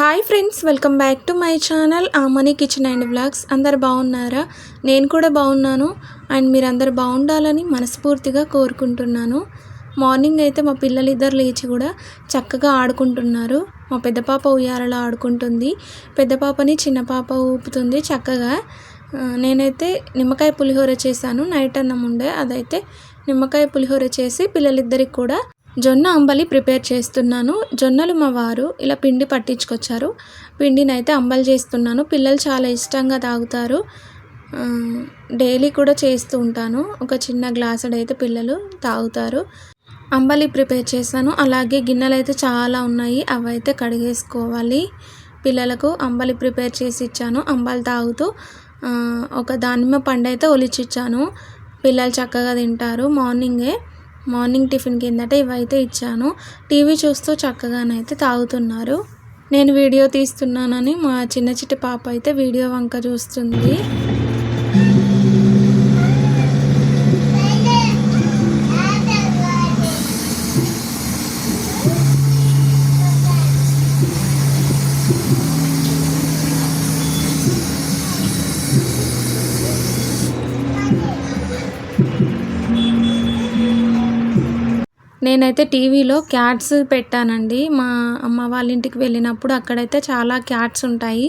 Hi friends, welcome back to my channel Amani kitchen and vlogs. అందరు బాగున్నారా? నేను కూడా బాగున్నాను. అండ్ మీరందరూ బాగుండాలని మనస్ఫూర్తిగా కోరుకుంటున్నాను. మార్నింగ్ అయితే మా పిల్లలు ఇద్దరు లేచి కూడా చక్కగా ఆడుకుంటున్నారు. మా పెద్ద పాప ఉయ్యాలలో ఆడుకుంటుంది, పెద్ద పాపని చిన్న పాప ఊపుతుంది చక్కగా. నేనైతే నిమ్మకాయ పులిహోర చేశాను. నైట్ అన్నం ఉండే, అదైతే నిమ్మకాయ పులిహోర చేసి పిల్లలిద్దరికి కూడా జొన్న అంబలి ప్రిపేర్ చేస్తున్నాను. జొన్నలు మా వారు ఇలా పిండి పట్టించుకొచ్చారు. పిండిని అయితే అంబలి చేస్తున్నాను. పిల్లలు చాలా ఇష్టంగా తాగుతారు. డైలీ కూడా చేస్తూ ఉంటాను. ఒక చిన్న గ్లాసుడు అయితే పిల్లలు తాగుతారు. అంబలి ప్రిపేర్ చేశాను. అలాగే గిన్నెలు అయితే చాలా ఉన్నాయి, అవైతే కడిగేసుకోవాలి. పిల్లలకు అంబలి ప్రిపేర్ చేసి ఇచ్చాను. అంబలి తాగుతూ ఒక దానిమ్మ పండు అయితే ఒలిచిచ్చాను. పిల్లలు చక్కగా తింటారు. మార్నింగ్ టిఫిన్ కిందట ఇవైతే ఇచ్చాను. టీవీ చూస్తూ చక్కగానైతే తాగుతున్నారు. నేను వీడియో తీస్తున్నానని మా చిన్న చిట్టి పాప అయితే వీడియో వంక చూస్తుంది. నేనైతే టీవీలో క్యాట్స్ పెట్టానండి. మా అమ్మ వాళ్ళ ఇంటికి వెళ్ళినప్పుడు అక్కడైతే చాలా క్యాట్స్ ఉంటాయి.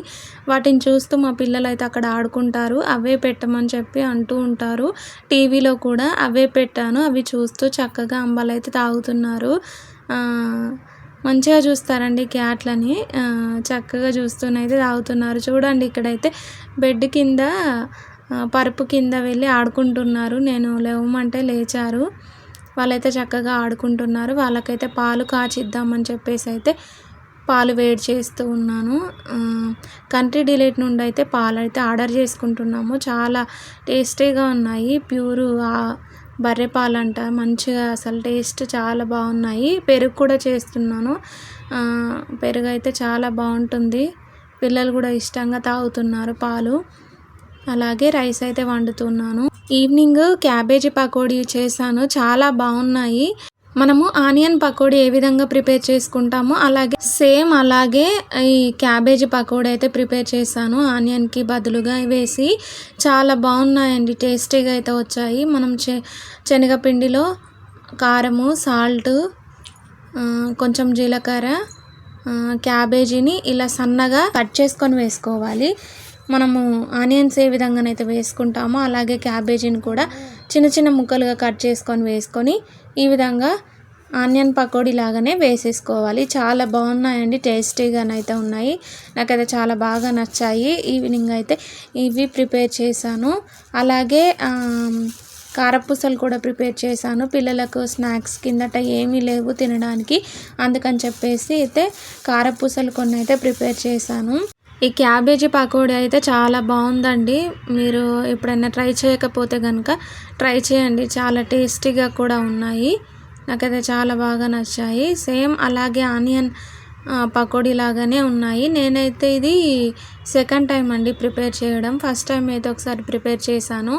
వాటిని చూస్తూ మా పిల్లలు అయితే అక్కడ ఆడుకుంటారు. అవే పెట్టమని చెప్పి అంటూ ఉంటారు. టీవీలో కూడా అవే పెట్టాను. అవి చూస్తూ చక్కగా అంబలు అయితే తాగుతున్నారు. మంచిగా చూస్తారండి క్యాట్లని. చక్కగా చూస్తూనైతే తాగుతున్నారు. చూడండి, ఇక్కడైతే బెడ్ కింద పరుపు కింద వెళ్ళి ఆడుకుంటున్నారు. నేను లేవమంటే లేచారు. వాళ్ళైతే చక్కగా ఆడుకుంటున్నారు. వాళ్ళకైతే పాలు కాచిద్దామని చెప్పేసి అయితే పాలు వేడి చేస్తూ ఉన్నాను. కంట్రీ డిలైట్ నుండి అయితే పాలు అయితే ఆర్డర్ చేసుకుంటున్నాము. చాలా టేస్టీగా ఉన్నాయి. ప్యూరు బర్రె పాలంట, మంచిగా అసలు టేస్ట్ చాలా బాగున్నాయి. పెరుగు కూడా చేస్తున్నాను. పెరుగు అయితే చాలా బాగుంటుంది. పిల్లలు కూడా ఇష్టంగా తాగుతున్నారు పాలు. అలాగే రైస్ అయితే వండుతున్నాను. ఈవినింగ్ క్యాబేజీ పకోడీ చేశాను. చాలా బాగున్నాయి. మనము ఆనియన్ పకోడీ ఏ విధంగా ప్రిపేర్ చేసుకుంటామో అలాగే ఈ క్యాబేజీ పకోడీ అయితే ప్రిపేర్ చేశాను. ఆనియన్కి బదులుగా వేసి చాలా బాగున్నాయండి. టేస్టీగా అయితే వచ్చాయి. మనం శనగపిండిలో కారము, సాల్ట్, కొంచెం జీలకర్ర, క్యాబేజీని ఇలా సన్నగా కట్ చేసుకొని వేసుకోవాలి. మనము ఆనియన్స్ ఏ విధంగానైతే వేసుకుంటామో అలాగే క్యాబేజీని కూడా చిన్న చిన్న ముక్కలుగా కట్ చేసుకొని వేసుకొని ఈ విధంగా ఆనియన్ పకోడీ లాగానే వేసేసుకోవాలి. చాలా బాగున్నాయండి. టేస్టీగానైతే ఉన్నాయి. నాకైతే చాలా బాగా నచ్చాయి. ఈవినింగ్ అయితే ఇవి ప్రిపేర్ చేశాను. అలాగే కారపూసలు కూడా ప్రిపేర్ చేశాను. పిల్లలకు స్నాక్స్ కిందట ఏమీ లేవు తినడానికి, అందుకని చెప్పేసి అయితే కారపూసలు కొన్ని అయితే ప్రిపేర్ చేశాను. ఈ క్యాబేజీ పకోడీ అయితే చాలా బాగుందండి. మీరు ఎప్పుడైనా ట్రై చేయకపోతే కనుక ట్రై చేయండి. చాలా టేస్టీగా కూడా ఉన్నాయి. నాకైతే చాలా బాగా నచ్చాయి. సేమ్ అలాగే ఆనియన్ పకోడీ లాగానే ఉన్నాయి. నేనైతే ఇది సెకండ్ టైం అండి ప్రిపేర్ చేయడం. ఫస్ట్ టైం అయితే ఒకసారి ప్రిపేర్ చేశాను.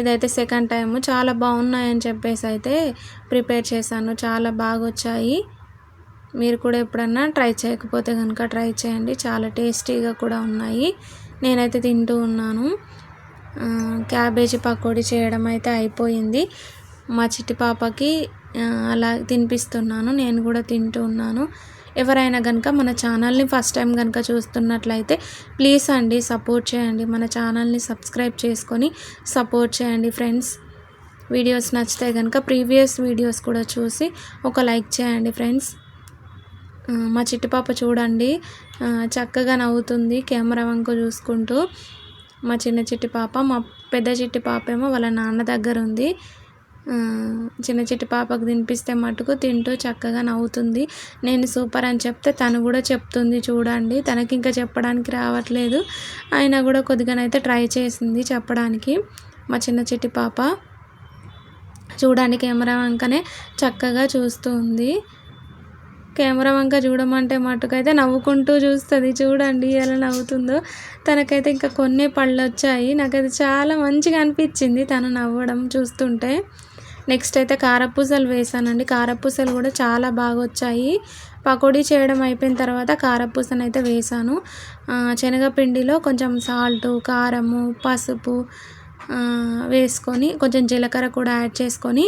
ఇదైతే సెకండ్ టైము. చాలా బాగున్నాయని చెప్పేసి అయితే ప్రిపేర్ చేశాను. చాలా బాగా వచ్చాయి. మీరు కూడా ఎప్పుడన్నా ట్రై చేయకపోతే కనుక ట్రై చేయండి. చాలా టేస్టీగా కూడా ఉన్నాయి. నేనైతే తింటూ ఉన్నాను. క్యాబేజీ పకోడీ చేయడం అయితే అయిపోయింది. మా చిట్టి పాపకి అలా తినిపిస్తున్నాను. నేను కూడా తింటూ ఉన్నాను. ఎవరైనా కనుక మన ఛానల్ని ఫస్ట్ టైం కనుక చూస్తున్నట్లయితే ప్లీజ్ అండి సపోర్ట్ చేయండి. మన ఛానల్ని సబ్స్క్రైబ్ చేసుకొని సపోర్ట్ చేయండి ఫ్రెండ్స్. వీడియోస్ నచ్చితే కనుక ప్రీవియస్ వీడియోస్ కూడా చూసి ఒక లైక్ చేయండి ఫ్రెండ్స్. మా చిట్టి పాప చూడండి చక్కగా నవ్వుతుంది కెమెరా వంక చూసుకుంటూ. మా చిన్న చిట్టి పాప. మా పెద్ద చిట్టి పాప ఏమో వాళ్ళ నాన్న దగ్గర ఉంది. చిన్న చిట్టి పాపకు తినిపిస్తే మటుకు తింటూ చక్కగా నవ్వుతుంది. నేను సూపర్ అని చెప్తే తను కూడా చెప్తుంది చూడండి. తనకి ఇంకా చెప్పడానికి రావట్లేదు, అయినా కూడా కొద్దిగానైతే ట్రై చేసింది చెప్పడానికి. మా చిన్న చిట్టి పాప చూడండి కెమెరా వంకనే చక్కగా చూస్తూ ఉంది. కెమెరా వంక చూడమంటే మటుకైతే నవ్వుకుంటూ చూస్తుంది. చూడండి ఎలా నవ్వుతుందో. తనకైతే ఇంకా కొన్ని పళ్ళు వచ్చాయి. నాకైతే చాలా మంచిగా అనిపించింది తను నవ్వడం చూస్తుంటే. నెక్స్ట్ అయితే కారపూసలు వేసానండి. కారపూసలు కూడా చాలా బాగా వచ్చాయి. పకోడీ చేయడం అయిపోయిన తర్వాత కారపూసనైతే వేసాను. శనగపిండిలో కొంచెం సాల్టు, కారము, పసుపు వేసుకొని కొంచెం జీలకర్ర కూడా యాడ్ చేసుకొని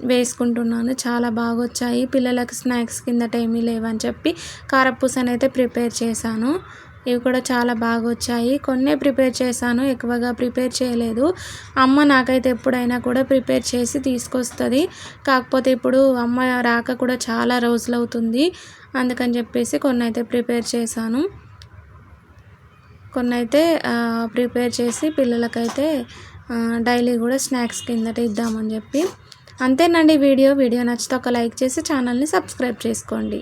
వేసుకుంటున్నాను. చాలా బాగొచ్చాయి. పిల్లలకి స్నాక్స్ కిందట ఏమీ లేవని చెప్పి కారపూసనైతే ప్రిపేర్ చేశాను. ఇవి కూడా చాలా బాగొచ్చాయి. కొన్నే ప్రిపేర్ చేశాను, ఎక్కువగా ప్రిపేర్ చేయలేదు. అమ్మ నాకైతే ఎప్పుడైనా కూడా ప్రిపేర్ చేసి తీసుకొస్తుంది. కాకపోతే ఇప్పుడు అమ్మ రాక కూడా చాలా రోజులవుతుంది. అందుకని చెప్పేసి కొన్నైతే ప్రిపేర్ చేశాను. కొన్నైతే ప్రిపేర్ చేసి పిల్లలకైతే డైలీ కూడా స్నాక్స్ కిందట ఇద్దామని చెప్పి. అంతేనండి వీడియో నచ్చితే ఒక లైక్ చేసి ఛానల్ని సబ్స్క్రైబ్ చేసుకోండి.